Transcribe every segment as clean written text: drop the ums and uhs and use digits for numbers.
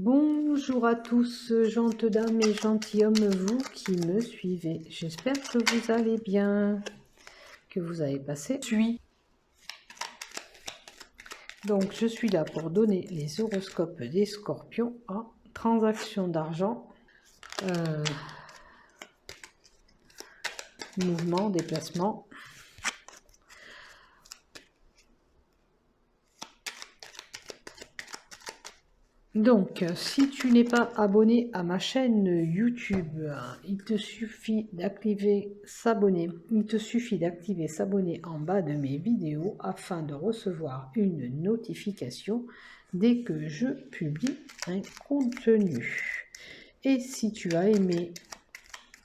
Bonjour à tous, gentes dames et gentilshommes, vous qui me suivez. J'espère que vous allez bien, que vous avez passé. Donc, je suis là pour donner les horoscopes des scorpions en transaction d'argent, mouvement, déplacement. Donc, si tu n'es pas abonné à ma chaîne YouTube, il te suffit d'activer s'abonner. Il te suffit d'activer s'abonner en bas de mes vidéos afin de recevoir une notification dès que je publie un contenu. Et si tu as aimé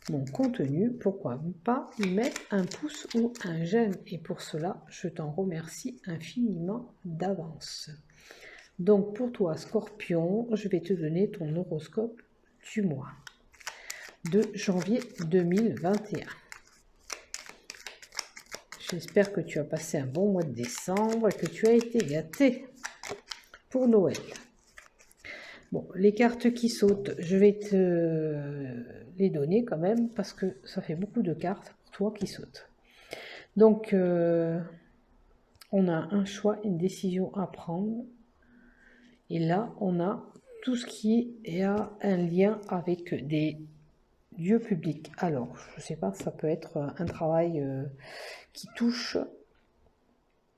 mon contenu, pourquoi pas y mettre un pouce ou un j'aime. Et pour cela, je t'en remercie infiniment d'avance. Donc pour toi, Scorpion, je vais te donner ton horoscope du mois de janvier 2021. J'espère que tu as passé un bon mois de décembre et que tu as été gâté pour Noël. Bon, les cartes qui sautent, je vais te les donner quand même parce que ça fait beaucoup de cartes pour toi qui sautent. Donc, on a un choix, une décision à prendre. Et là, on a tout ce qui a un lien avec des lieux publics. Alors, je ne sais pas, ça peut être un travail qui touche.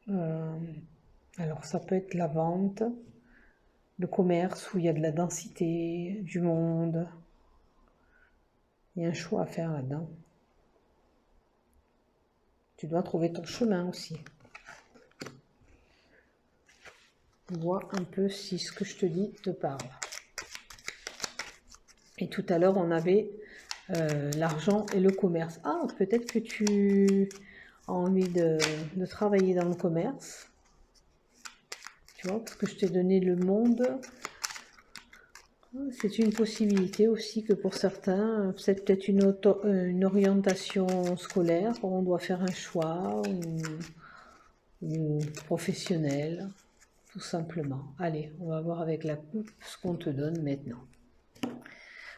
Alors, ça peut être la vente, le commerce où il y a de la densité, du monde. Il y a un choix à faire là-dedans. Tu dois trouver ton chemin aussi. Vois un peu si ce que je te dis te parle. Et tout à l'heure, on avait l'argent et le commerce. Ah, peut-être que tu as envie de travailler dans le commerce. Tu vois, parce que je t'ai donné le monde. C'est une possibilité aussi que pour certains, c'est peut-être une orientation scolaire. On doit faire un choix ou professionnel, tout simplement. Allez, on va voir avec la coupe ce qu'on te donne maintenant.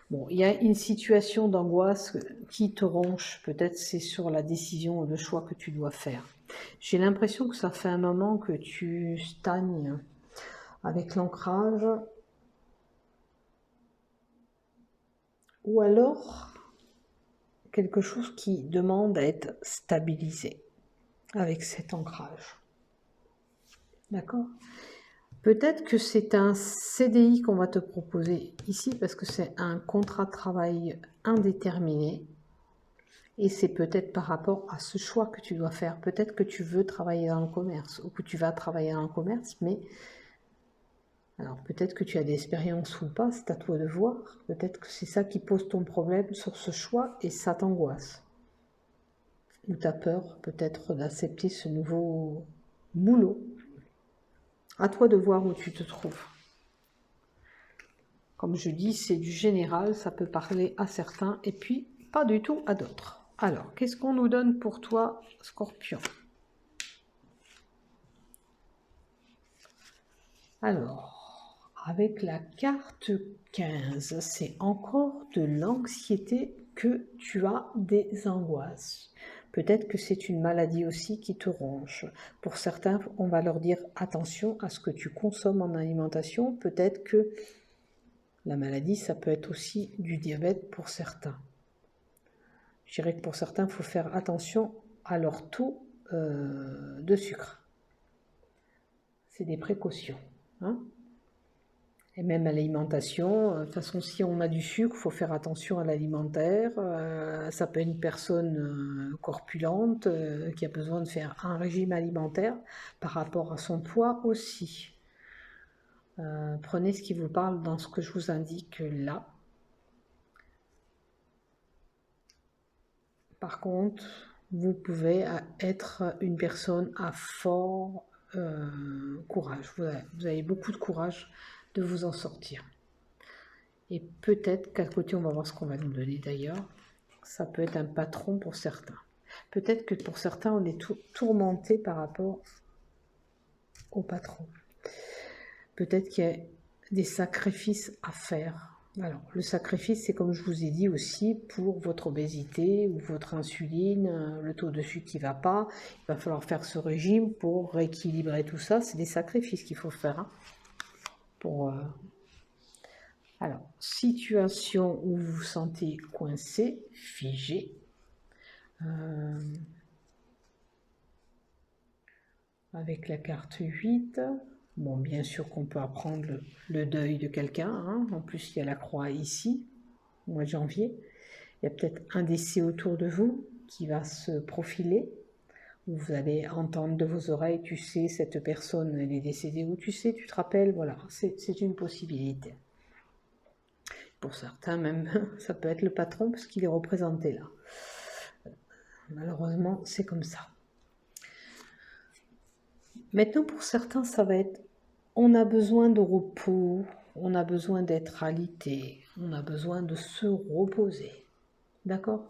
Bon, il y a une situation d'angoisse qui te ronge, peut-être c'est sur la décision ou le choix que tu dois faire. J'ai l'impression que ça fait un moment que tu stagnes avec l'ancrage, ou alors quelque chose qui demande à être stabilisé avec cet ancrage. D'accord ? Peut-être que c'est un CDI qu'on va te proposer ici parce que c'est un contrat de travail indéterminé. Et c'est peut-être par rapport à ce choix que tu dois faire. Peut-être que tu veux travailler dans le commerce ou que tu vas travailler dans le commerce, mais alors peut-être que tu as des expériences ou pas, c'est à toi de voir. Peut-être que c'est ça qui pose ton problème sur ce choix et ça t'angoisse. Ou tu as peur peut-être d'accepter ce nouveau boulot. À toi de voir où tu te trouves. Comme je dis, c'est du général, ça peut parler à certains et puis pas du tout à d'autres. Alors, qu'est-ce qu'on nous donne pour toi, Scorpion ? Alors, avec la carte 15, c'est encore de l'anxiété que tu as des angoisses. Peut-être que c'est une maladie aussi qui te ronge. Pour certains, on va leur dire attention à ce que tu consommes en alimentation. Peut-être que la maladie, ça peut être aussi du diabète pour certains. Je dirais que pour certains, il faut faire attention à leur taux de sucre. C'est des précautions. Hein ? Et même à l'alimentation, de toute façon, si on a du sucre, il faut faire attention à l'alimentaire. Ça peut être une personne corpulente qui a besoin de faire un régime alimentaire par rapport à son poids aussi. Prenez ce qui vous parle dans ce que je vous indique là. Par contre, vous pouvez être une personne à fort courage. Vous avez beaucoup de courage de vous en sortir. Et peut-être qu'à côté, on va voir ce qu'on va nous donner d'ailleurs, ça peut être un patron pour certains. Peut-être que pour certains, on est tourmenté par rapport au patron. Peut-être qu'il y a des sacrifices à faire. Alors, le sacrifice, c'est comme je vous ai dit aussi, pour votre obésité ou votre insuline, le taux de sucre qui ne va pas. Il va falloir faire ce régime pour rééquilibrer tout ça. C'est des sacrifices qu'il faut faire. Hein, pour, Alors, situation où vous vous sentez coincé, figé. Avec la carte 8, bon, bien sûr qu'on peut apprendre le deuil de quelqu'un. Hein. En plus, il y a la croix ici, au mois de janvier. Il y a peut-être un décès autour de vous qui va se profiler. Où vous allez entendre de vos oreilles, tu sais, cette personne, elle est décédée. Ou tu sais, tu te rappelles, voilà, c'est une possibilité. Pour certains, même, ça peut être le patron parce qu'il est représenté là. Malheureusement, c'est comme ça. Maintenant, pour certains, ça va être, on a besoin de repos, on a besoin d'être alité, on a besoin de se reposer. D'accord?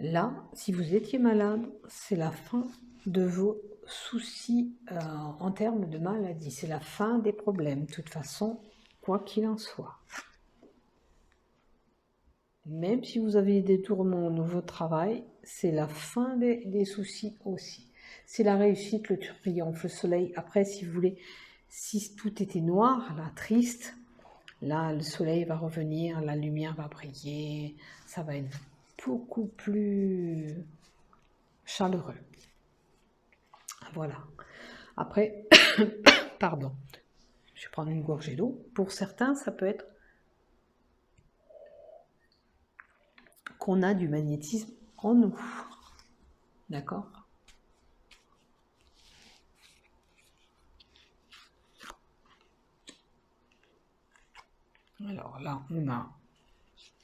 Là, si vous étiez malade, c'est la fin de vos soucis en termes de maladie. C'est la fin des problèmes, de toute façon, quoi qu'il en soit. Même si vous avez des tourments au nouveau travail, c'est la fin des soucis aussi. C'est la réussite, le triomphe, le soleil. Après, si vous voulez, si tout était noir, là, triste, là, le soleil va revenir, la lumière va briller, ça va être beaucoup plus chaleureux. Voilà. Après, pardon, je vais prendre une gorgée d'eau. Pour certains, ça peut être qu'on a du magnétisme en nous. D'accord? Alors là, on a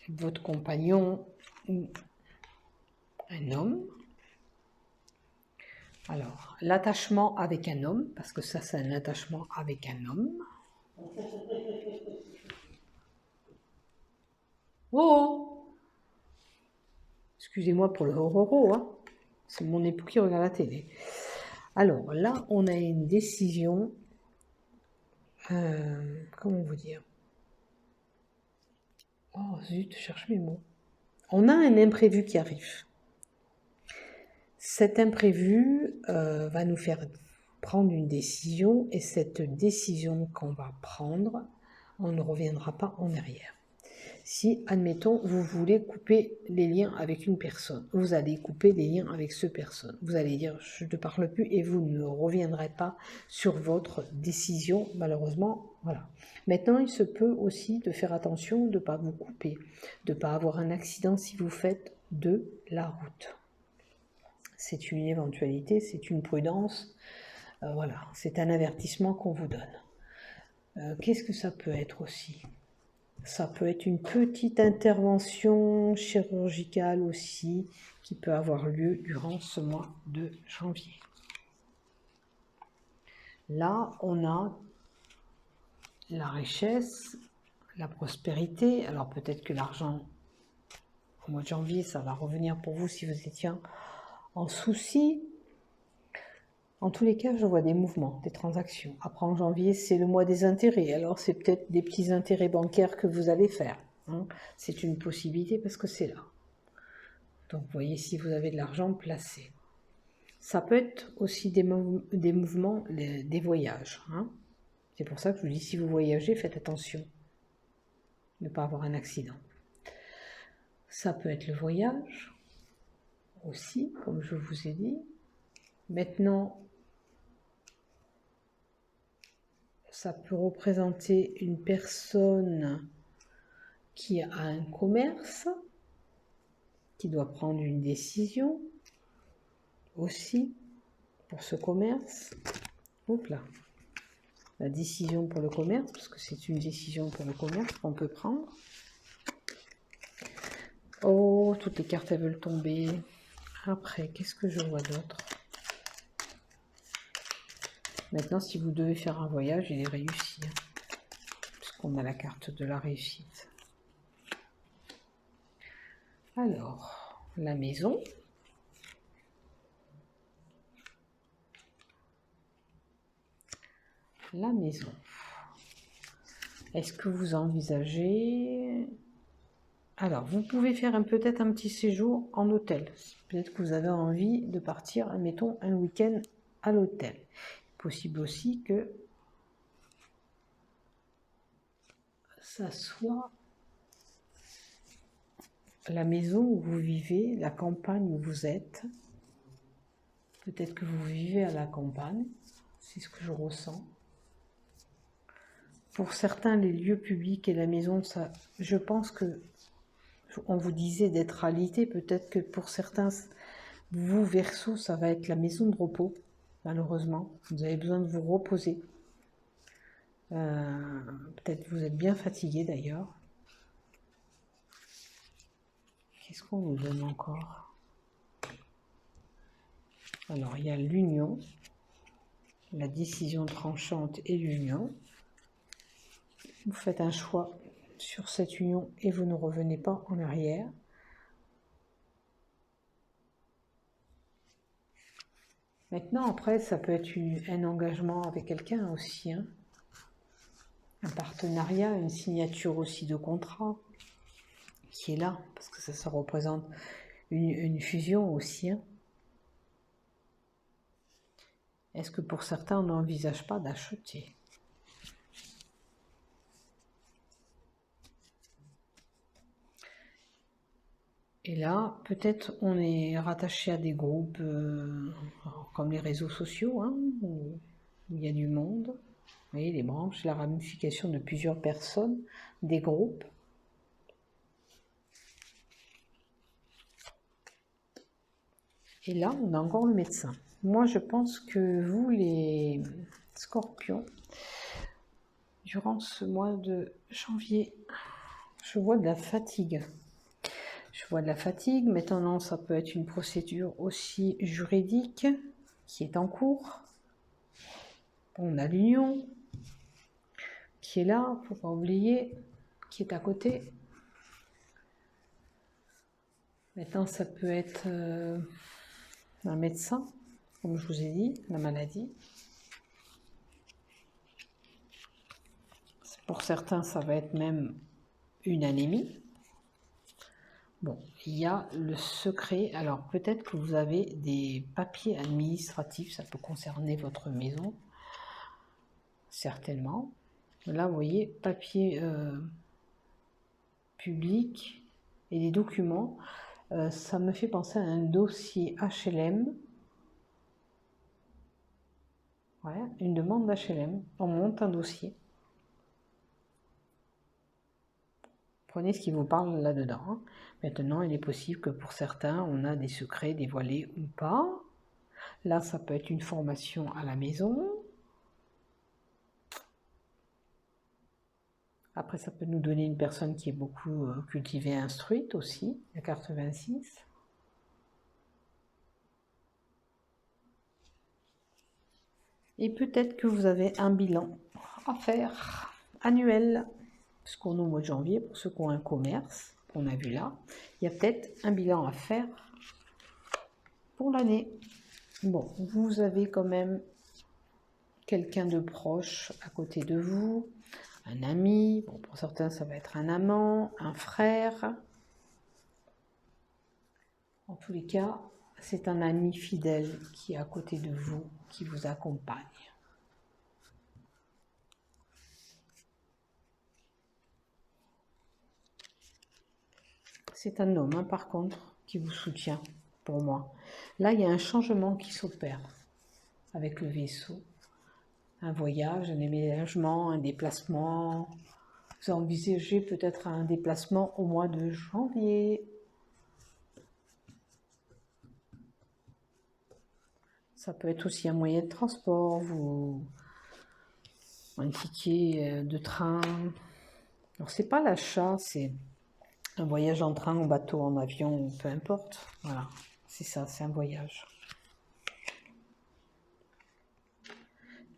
votre compagnon ou un homme. Alors, l'attachement avec un homme, parce que ça, c'est un attachement avec un homme. Oh! Excusez-moi pour le horror, hein. C'est mon époux qui regarde la télé. Alors, là, on a une décision. Comment vous dire? Oh, zut, je cherche mes mots. On a un imprévu qui arrive. Cet imprévu va nous faire prendre une décision et cette décision qu'on va prendre, on ne reviendra pas en arrière. Si, admettons, vous voulez couper les liens avec une personne, vous allez couper les liens avec cette personne. Vous allez dire « je ne parle plus » et vous ne reviendrez pas sur votre décision, malheureusement. Voilà. Maintenant, il se peut aussi de faire attention de ne pas vous couper, de ne pas avoir un accident si vous faites de la route. C'est une éventualité, c'est une prudence. Voilà, c'est un avertissement qu'on vous donne. Qu'est-ce que ça peut être aussi? Ça peut être une petite intervention chirurgicale aussi qui peut avoir lieu durant ce mois de janvier. Là, on a la richesse, la prospérité. Alors peut-être que l'argent, au mois de janvier, ça va revenir pour vous si vous étiez en souci. En tous les cas, je vois des mouvements, des transactions. Après, en janvier, c'est le mois des intérêts. Alors, c'est peut-être des petits intérêts bancaires que vous allez faire. Hein. C'est une possibilité parce que c'est là. Donc, vous voyez si vous avez de l'argent placé. Ça peut être aussi des mouvements, des voyages. Hein. C'est pour ça que je vous dis, si vous voyagez, faites attention de ne pas avoir un accident. Ça peut être le voyage aussi, comme je vous ai dit. Maintenant, ça peut représenter une personne qui a un commerce, qui doit prendre une décision aussi pour ce commerce. Hop là. La décision pour le commerce, parce que c'est une décision pour le commerce qu'on peut prendre. Oh, toutes les cartes, elles veulent tomber. Après, qu'est-ce que je vois d'autre? Maintenant, si vous devez faire un voyage, il est réussi. Puisqu'on a la carte de la réussite. Alors, la maison. La maison. Est-ce que vous envisagez... Alors, vous pouvez faire peut-être un petit séjour en hôtel. Peut-être que vous avez envie de partir, admettons, un week-end à l'hôtel. Possible aussi que ça soit la maison où vous vivez, la campagne où vous êtes. Peut-être que vous vivez à la campagne. C'est ce que je ressens. Pour certains, les lieux publics et la maison, ça, je pense que on vous disait d'être réalité. Peut-être que pour certains, vous, Verseau, ça va être la maison de repos. Malheureusement, vous avez besoin de vous reposer. Peut-être que vous êtes bien fatigué d'ailleurs. Qu'est-ce qu'on nous donne encore? Alors, il y a l'union, la décision tranchante et l'union. Vous faites un choix sur cette union et vous ne revenez pas en arrière. Maintenant, après, ça peut être un engagement avec quelqu'un aussi. Hein. Un partenariat, une signature aussi de contrat qui est là, parce que ça représente une fusion aussi. Hein. Est-ce que pour certains, on n'envisage pas d'acheter? Et là, peut-être on est rattaché à des groupes comme les réseaux sociaux, hein, où il y a du monde. Vous voyez, les branches, la ramification de plusieurs personnes, des groupes. Et là, on a encore le médecin. Moi, je pense que vous, les scorpions, durant ce mois de janvier, je vois de la fatigue. Je vois de la fatigue. Maintenant, ça peut être une procédure aussi juridique qui est en cours. On a l'union qui est là, il ne faut pas oublier, qui est à côté. Maintenant, ça peut être un médecin, comme je vous ai dit, la maladie. Pour certains, ça va être même une anémie. Bon, il y a le secret. Alors, peut-être que vous avez des papiers administratifs, ça peut concerner votre maison, certainement. Là, vous voyez, papier public et des documents. Ça me fait penser à un dossier HLM. Ouais, une demande d'HLM. On monte un dossier. Prenez ce qui vous parle là-dedans. Hein. Maintenant, il est possible que pour certains, on a des secrets dévoilés ou pas. Là, ça peut être une formation à la maison. Après, ça peut nous donner une personne qui est beaucoup cultivée et instruite aussi, la carte 26. Et peut-être que vous avez un bilan à faire annuel, puisqu'on est au mois de janvier, pour ceux qui ont un commerce, qu'on a vu là, il y a peut-être un bilan à faire pour l'année. Bon, vous avez quand même quelqu'un de proche à côté de vous, un ami, bon, pour certains ça va être un amant, un frère. En tous les cas, c'est un ami fidèle qui est à côté de vous, qui vous accompagne. C'est un homme, hein, par contre, qui vous soutient, pour moi. Là, il y a un changement qui s'opère avec le vaisseau. Un voyage, un déménagement, un déplacement. Vous envisagez peut-être un déplacement au mois de janvier. Ça peut être aussi un moyen de transport, un ticket de train. Alors, c'est pas l'achat, c'est un voyage en train, en bateau, en avion, peu importe. Voilà, c'est ça, c'est un voyage.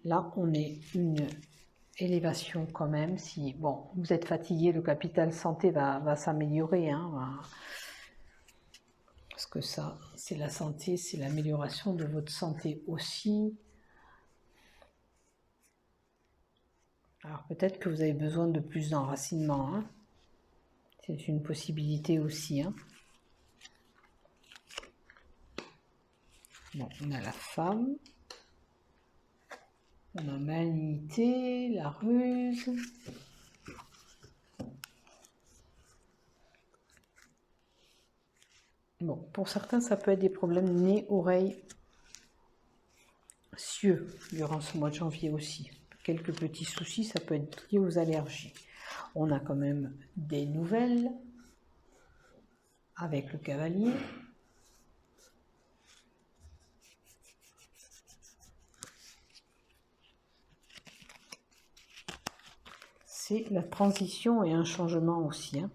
Là, on est une élévation quand même. Si bon, vous êtes fatigué, le capital santé va s'améliorer. Hein, parce que ça, c'est la santé, c'est l'amélioration de votre santé aussi. Alors peut-être que vous avez besoin de plus d'enracinement, hein. C'est une possibilité aussi, hein. Bon, on a la femme, on a malignité, la ruse. Bon, pour certains, ça peut être des problèmes nez, oreilles, cieux durant ce mois de janvier aussi. Quelques petits soucis, ça peut être lié aux allergies. On a quand même des nouvelles avec le cavalier. C'est la transition et un changement aussi, hein.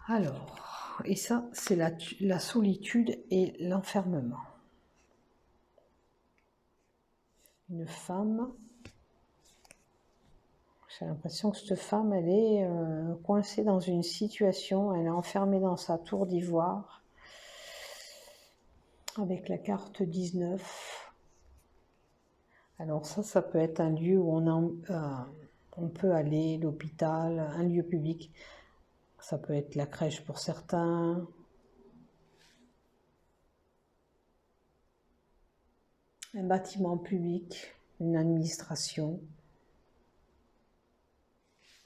Alors, et ça, c'est la solitude et l'enfermement. Une femme, j'ai l'impression que cette femme, elle est coincée dans une situation, elle est enfermée dans sa tour d'ivoire, avec la carte 19. Alors ça peut être un lieu où on peut aller, l'hôpital, un lieu public. Ça peut être la crèche pour certains. Un bâtiment public, une administration.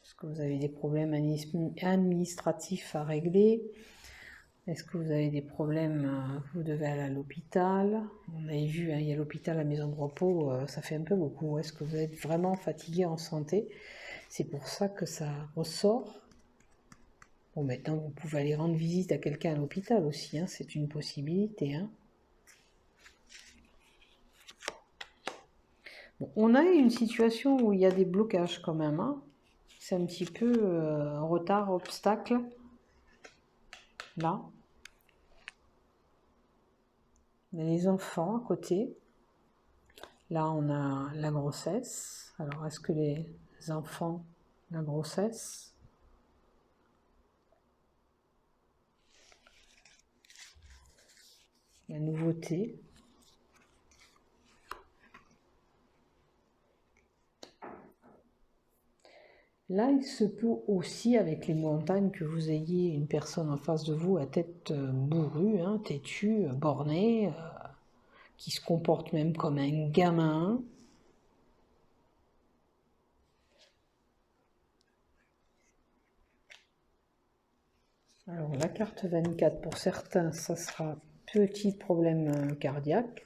Est-ce que vous avez des problèmes administratifs à régler? Est-ce que vous avez des problèmes, vous devez aller à l'hôpital? On avait vu, hein, il y a l'hôpital, la maison de repos, ça fait un peu beaucoup. Est-ce que vous êtes vraiment fatigué en santé? C'est pour ça que ça ressort. Bon, maintenant, vous pouvez aller rendre visite à quelqu'un à l'hôpital aussi, hein, c'est une possibilité, hein. Bon, on a une situation où il y a des blocages quand même, hein. C'est un petit peu retard, obstacle. Là. On a les enfants à côté. Là, on a la grossesse. Alors, est-ce que les enfants, la grossesse? La nouveauté. Là, il se peut aussi, avec les montagnes, que vous ayez une personne en face de vous à tête bourrue, hein, têtue, bornée, qui se comporte même comme un gamin. Alors, la carte 24, pour certains, ça sera petit problème cardiaque.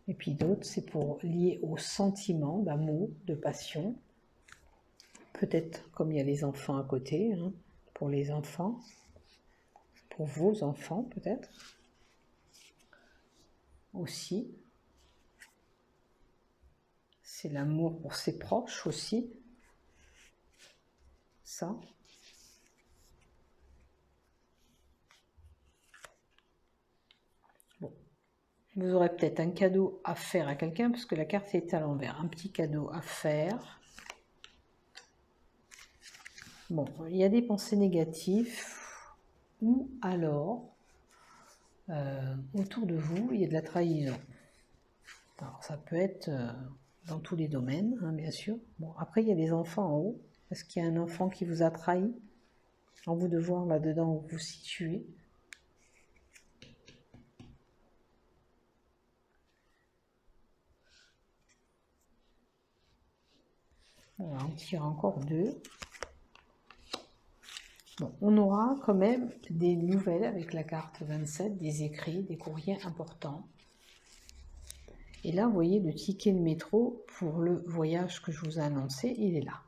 Et puis d'autres, c'est pour lier au sentiment d'amour, de passion. Peut-être comme il y a les enfants à côté, hein, pour les enfants, pour vos enfants peut-être aussi. C'est l'amour pour ses proches aussi, ça. Bon. Vous aurez peut-être un cadeau à faire à quelqu'un, parce que la carte est à l'envers. Un petit cadeau à faire. Bon, il y a des pensées négatives, ou alors, autour de vous, il y a de la trahison. Alors, ça peut être dans tous les domaines, hein, bien sûr. Bon, après, il y a des enfants en haut. Est-ce qu'il y a un enfant qui vous a trahi? En vous de voir là-dedans où vous vous situez. Voilà, on tire encore 2. Bon, on aura quand même des nouvelles avec la carte 27, des écrits, des courriers importants. Et là, vous voyez, le ticket de métro pour le voyage que je vous ai annoncé, il est là.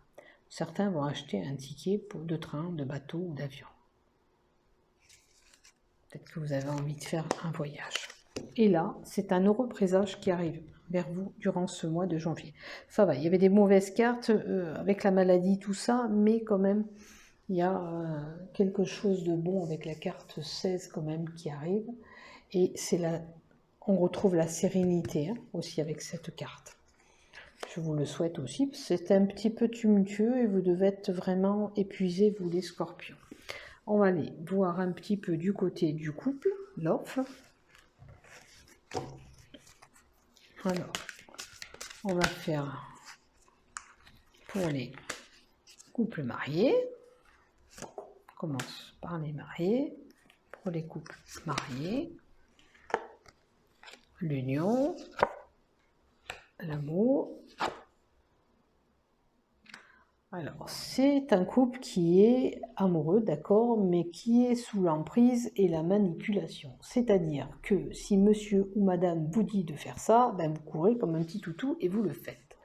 Certains vont acheter un ticket de train, de bateau ou d'avion. Peut-être que vous avez envie de faire un voyage. Et là, c'est un heureux présage qui arrive vers vous durant ce mois de janvier. Ça va, il y avait des mauvaises cartes avec la maladie, tout ça, mais quand même, il y a quelque chose de bon avec la carte 16 quand même qui arrive. Et c'est là, on retrouve la sérénité, hein, aussi avec cette carte. Je vous le souhaite aussi. C'est un petit peu tumultueux et vous devez être vraiment épuisés, vous les scorpions. On va aller voir un petit peu du côté du couple, l'offre. Alors, On va faire pour les couples mariés. On commence par les mariés. Pour les couples mariés, l'union, l'amour. Alors, c'est un couple qui est amoureux, d'accord, mais qui est sous l'emprise et la manipulation. C'est-à-dire que si monsieur ou madame vous dit de faire ça, ben vous courez comme un petit toutou et vous le faites.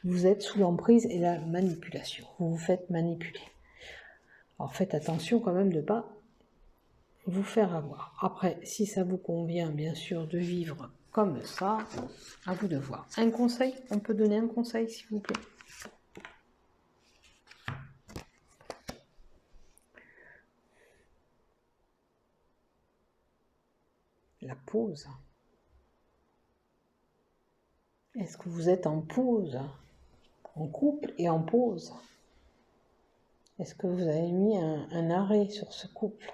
Vous êtes sous l'emprise et la manipulation. Vous vous faites manipuler. Alors, faites attention quand même de ne pas vous faire avoir. Après, si ça vous convient, bien sûr, de vivre comme ça, à vous de voir. Un conseil, on peut donner un conseil, s'il vous plaît? La pause. Est-ce que vous êtes en pause? En couple et en pause? Est-ce que vous avez mis un arrêt sur ce couple?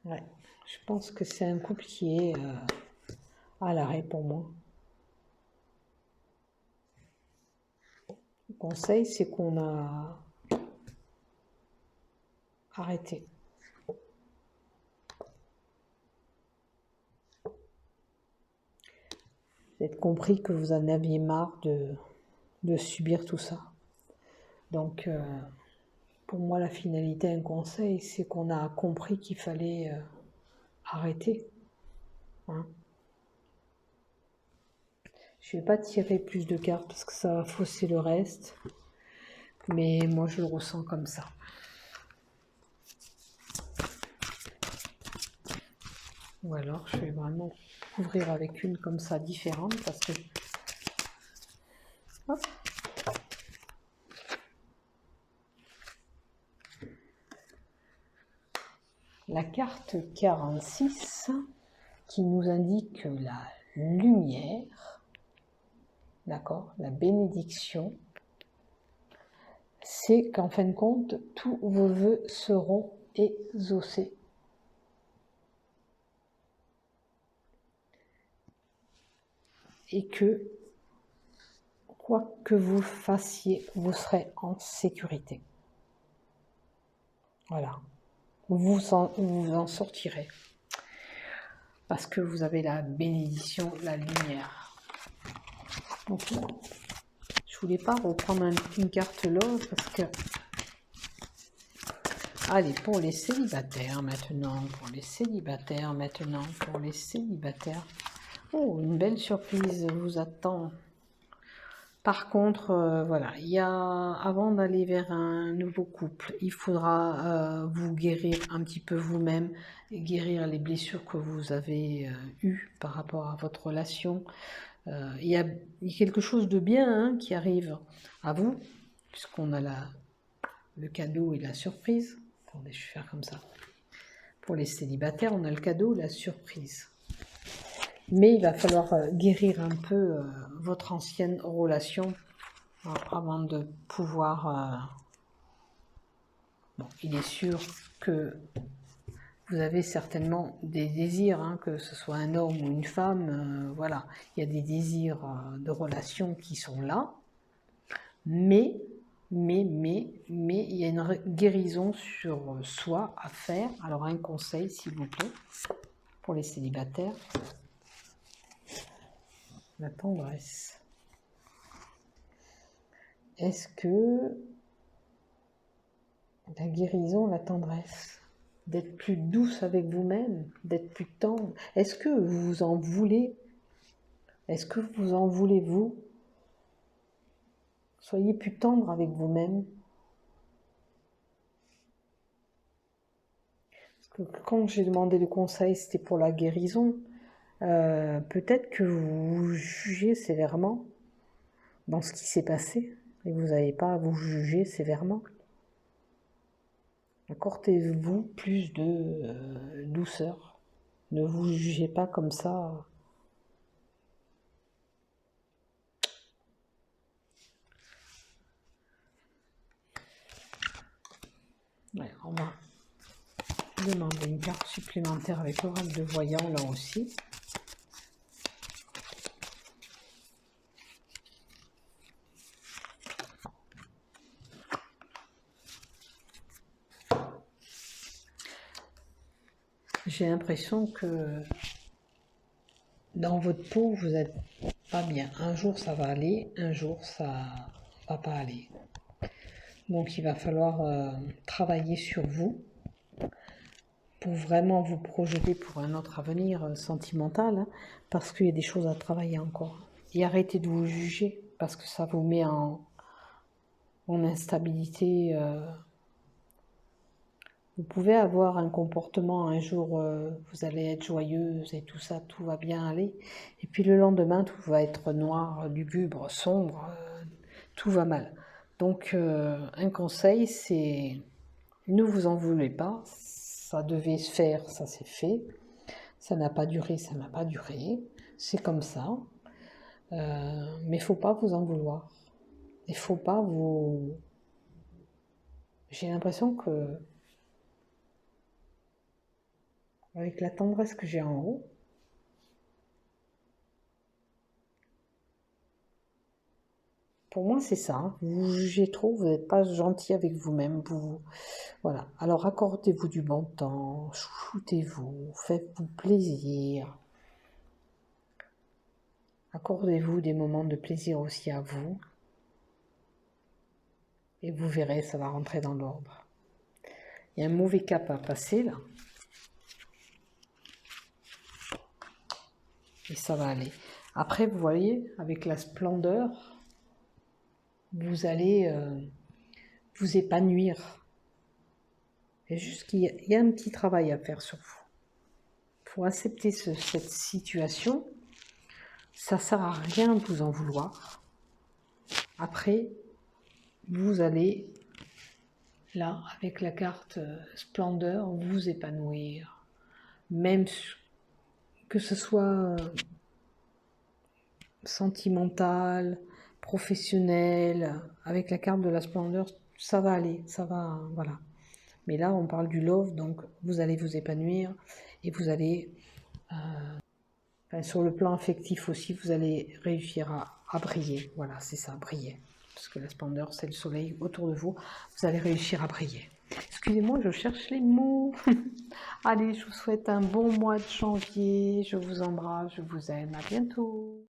Ouais, je pense que c'est un couple qui est à l'arrêt pour moi. Le conseil, c'est qu'on a arrêté. Vous avez compris que vous en aviez marre de subir tout ça. Donc, pour moi, la finalité, un conseil, c'est qu'on a compris qu'il fallait arrêter. Hein. Je ne vais pas tirer plus de cartes parce que ça va fausser le reste. Mais moi, je le ressens comme ça. Ou alors, je vais vraiment ouvrir avec une comme ça, différente, parce que... Hop. La carte 46 qui nous indique la lumière, d'accord, la bénédiction, c'est qu'en fin de compte, tous vos vœux seront exaucés. Et que, quoi que vous fassiez, vous serez en sécurité. Voilà. Vous en sortirez. Parce que vous avez la bénédiction, la lumière. Donc, je voulais pas reprendre une carte là, parce que... Allez, pour les célibataires maintenant, pour les célibataires. Oh, une belle surprise vous attend. Par contre, voilà, avant d'aller vers un nouveau couple, il faudra vous guérir un petit peu vous-même, guérir les blessures que vous avez eues par rapport à votre relation. Il y a quelque chose de bien hein, qui arrive à vous, puisqu'on a le cadeau et la surprise. Attendez, je vais faire comme ça. Pour les célibataires, on a le cadeau et la surprise. Mais il va falloir guérir un peu votre ancienne relation avant de pouvoir... Bon, il est sûr que vous avez certainement des désirs, hein, que ce soit un homme ou une femme, voilà. Il y a des désirs de relation qui sont là, mais il y a une guérison sur soi à faire. Alors un conseil, s'il vous plaît, pour les célibataires. La tendresse. Est-ce que la guérison, la tendresse, d'être plus douce avec vous-même, d'être plus tendre, est-ce que vous en voulez? Est-ce que vous en voulez, vous? Soyez plus tendre avec vous-même. Parce que quand j'ai demandé le conseil, c'était pour la guérison. Peut-être que vous vous jugez sévèrement dans ce qui s'est passé et vous n'avez pas à vous juger sévèrement. Accordez-vous plus de douceur. Ne vous jugez pas comme ça. Ouais, on va demander une carte supplémentaire avec l'oracle de voyant là aussi. J'ai l'impression que dans votre peau, vous n'êtes pas bien. Un jour, ça va aller, un jour, ça va pas aller. Donc, il va falloir travailler sur vous pour vraiment vous projeter pour un autre avenir sentimental, hein, parce qu'il y a des choses à travailler encore. Et arrêtez de vous juger, parce que ça vous met en instabilité. Vous pouvez avoir un comportement, un jour vous allez être joyeuse et tout ça, tout va bien aller. Et puis le lendemain, tout va être noir, lugubre, sombre, tout va mal. Donc un conseil, c'est ne vous en voulez pas, ça devait se faire, ça s'est fait. Ça n'a pas duré, ça n'a pas duré. C'est comme ça. Mais il ne faut pas vous en vouloir. Il faut pas vous... J'ai l'impression que, avec la tendresse que j'ai en haut, pour moi c'est ça. Hein. Vous vous jugez trop, vous n'êtes pas gentil avec vous-même. Voilà. Alors accordez-vous du bon temps, chouchoutez-vous, faites-vous plaisir. Accordez-vous des moments de plaisir aussi à vous. Et vous verrez, ça va rentrer dans l'ordre. Il y a un mauvais cap à passer là. Et ça va aller. Après, vous voyez, avec la splendeur, vous allez vous épanouir. C'est juste qu'il y a un petit travail à faire sur vous. Pour accepter cette situation, ça ne sert à rien de vous en vouloir. Après, vous allez, là, avec la carte splendeur, vous épanouir. Même que ce soit sentimental, professionnel, avec la carte de la splendeur, ça va aller, ça va, voilà. Mais là, on parle du love, donc vous allez vous épanouir et vous allez, sur le plan affectif aussi, vous allez réussir à briller. Voilà, c'est ça, briller. Parce que la splendeur, c'est le soleil autour de vous. Vous allez réussir à briller. Excusez-moi, je cherche les mots. Allez, je vous souhaite un bon mois de janvier. Je vous embrasse, je vous aime. À bientôt.